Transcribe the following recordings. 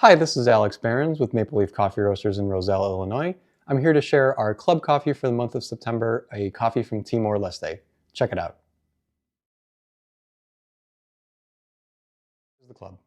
Hi, this is Alex Behrens with Maple Leaf Coffee Roasters in Roselle, Illinois. I'm here to share our club coffee for the month of September, a coffee from Timor-Leste. Check it out. Here's the club.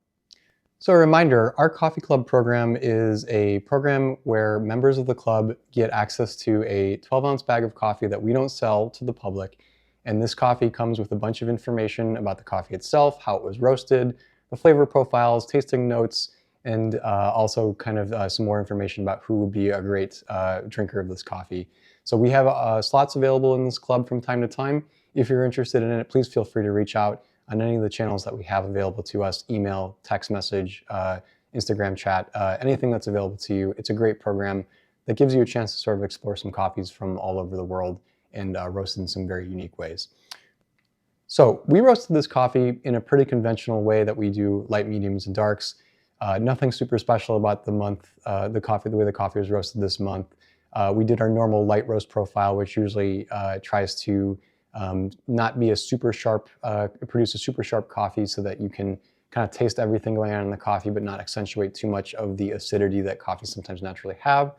So a reminder, our coffee club program is a program where members of the club get access to a 12-ounce bag of coffee that we don't sell to the public. And this coffee comes with a bunch of information about the coffee itself, how it was roasted, the flavor profiles, tasting notes, and also kind of some more information about who would be a great drinker of this coffee. So we have slots available in this club from time to time. If you're interested in it, please feel free to reach out on any of the channels that we have available to us: email, text message, Instagram chat, anything that's available to you. It's a great program that gives you a chance to sort of explore some coffees from all over the world and roast in some very unique ways. So we roasted this coffee in a pretty conventional way that we do light, mediums, and darks. Nothing super special about the way the coffee was roasted this month. We did our normal light roast profile, which usually tries to not be a super sharp, produce a super sharp coffee so that you can kind of taste everything going on in the coffee, but not accentuate too much of the acidity that coffee sometimes naturally have.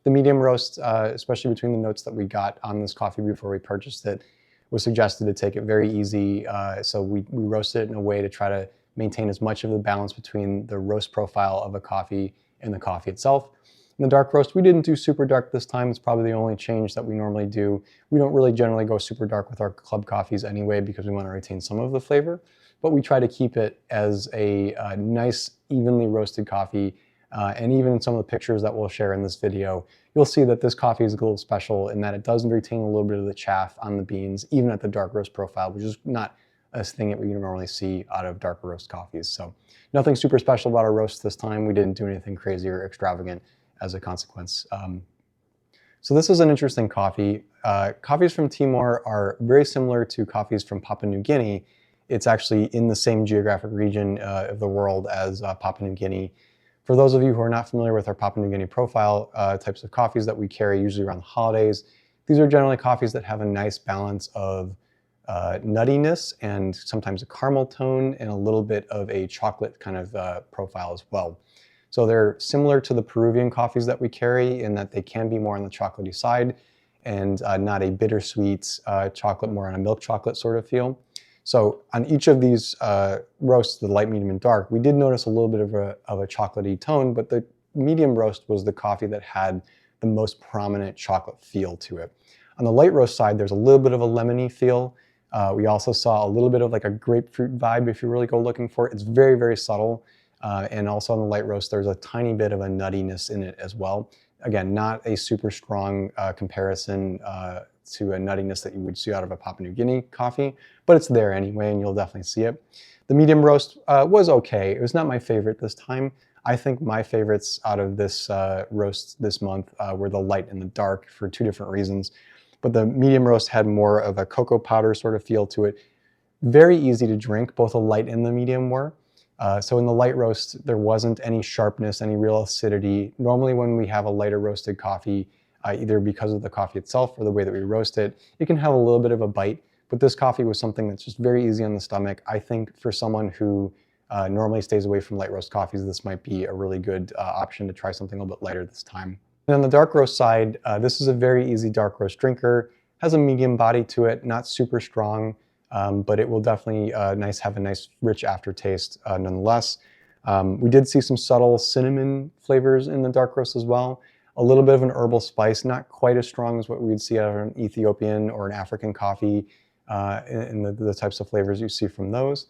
The medium roast, especially between the notes that we got on this coffee before we purchased it, was suggested to take it very easy. So we roasted it in a way to try to maintain as much of the balance between the roast profile of a coffee and the coffee itself. In the dark roast, we didn't do super dark this time. It's probably the only change that we normally do. We don't really generally go super dark with our club coffees anyway because we want to retain some of the flavor, but we try to keep it as a nice, evenly roasted coffee. And even in some of the pictures that we'll share in this video, you'll see that this coffee is a little special in that it does retain a little bit of the chaff on the beans, even at the dark roast profile, which is not a thing that we normally see out of darker roast coffees. So nothing super special about our roast this time. We didn't do anything crazy or extravagant as a consequence. So this is an interesting coffee. Coffees from Timor are very similar to coffees from Papua New Guinea. It's actually in the same geographic region of the world as Papua New Guinea. For those of you who are not familiar with our Papua New Guinea profile types of coffees that we carry usually around the holidays, these are generally coffees that have a nice balance of nuttiness and sometimes a caramel tone and a little bit of a chocolate kind of profile as well. So they're similar to the Peruvian coffees that we carry in that they can be more on the chocolatey side and not a bittersweet chocolate, more on a milk chocolate sort of feel. So on each of these roasts, the light, medium, and dark, we did notice a little bit of a chocolatey tone, but the medium roast was the coffee that had the most prominent chocolate feel to it. On the light roast side, there's a little bit of a lemony feel. We also saw a little bit of like a grapefruit vibe if you really go looking for it. It's very, very subtle. And also on the light roast, there's a tiny bit of a nuttiness in it as well. Again, not a super strong comparison to a nuttiness that you would see out of a Papua New Guinea coffee, but it's there anyway, and you'll definitely see it. The medium roast was okay. It was not my favorite this time. I think my favorites out of this roast this month were the light and the dark for two different reasons. But the medium roast had more of a cocoa powder sort of feel to it. Very easy to drink, both the light and the medium were. So in the light roast, there wasn't any sharpness, any real acidity. Normally when we have a lighter roasted coffee, either because of the coffee itself or the way that we roast it, it can have a little bit of a bite. But this coffee was something that's just very easy on the stomach. I think for someone who normally stays away from light roast coffees, this might be a really good option to try something a little bit lighter this time. And on the dark roast side, this is a very easy dark roast drinker. Has a medium body to it, not super strong, but it will definitely have a nice rich aftertaste nonetheless. We did see some subtle cinnamon flavors in the dark roast as well. A little bit of an herbal spice, not quite as strong as what we would see out of an Ethiopian or an African coffee in the types of flavors you see from those.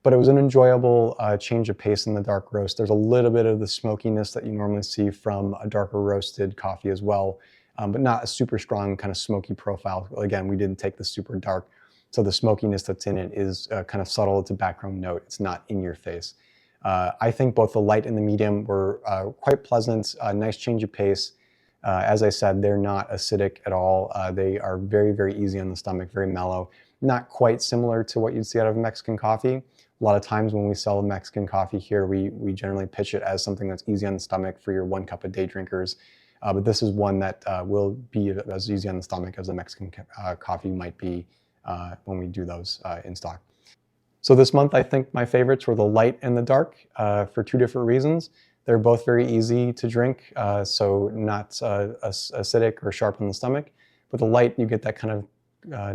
But it was an enjoyable change of pace in the dark roast. There's a little bit of the smokiness that you normally see from a darker roasted coffee as well, but not a super strong kind of smoky profile. Again, we didn't take the super dark, so the smokiness that's in it is kind of subtle. It's a background note. It's not in your face. I think both the light and the medium were quite pleasant, nice change of pace. As I said, they're not acidic at all. They are very, very easy on the stomach, very mellow. Not quite similar to what you'd see out of Mexican coffee. A lot of times when we sell Mexican coffee here, we generally pitch it as something that's easy on the stomach for your 1 cup a day drinkers. But this is one that will be as easy on the stomach as a Mexican coffee might be when we do those in stock. So this month, I think my favorites were the light and the dark for two different reasons. They're both very easy to drink, so not acidic or sharp on the stomach. With the light, you get that kind of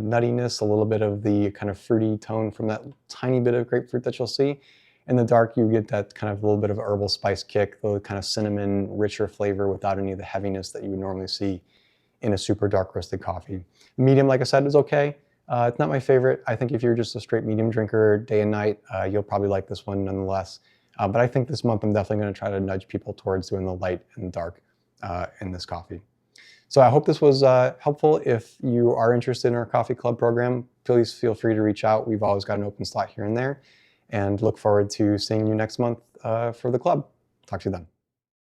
nuttiness, a little bit of the kind of fruity tone from that tiny bit of grapefruit that you'll see. In the dark, you get that kind of little bit of herbal spice kick, the kind of cinnamon, richer flavor without any of the heaviness that you would normally see in a super dark roasted coffee. Medium, like I said, is okay. It's not my favorite. I think if you're just a straight medium drinker day and night, you'll probably like this one nonetheless. But I think this month I'm definitely going to try to nudge people towards doing the light and dark in this coffee. So I hope this was helpful. If you are interested in our coffee club program, please feel free to reach out. We've always got an open slot here and there, and look forward to seeing you next month for the club. Talk to you then.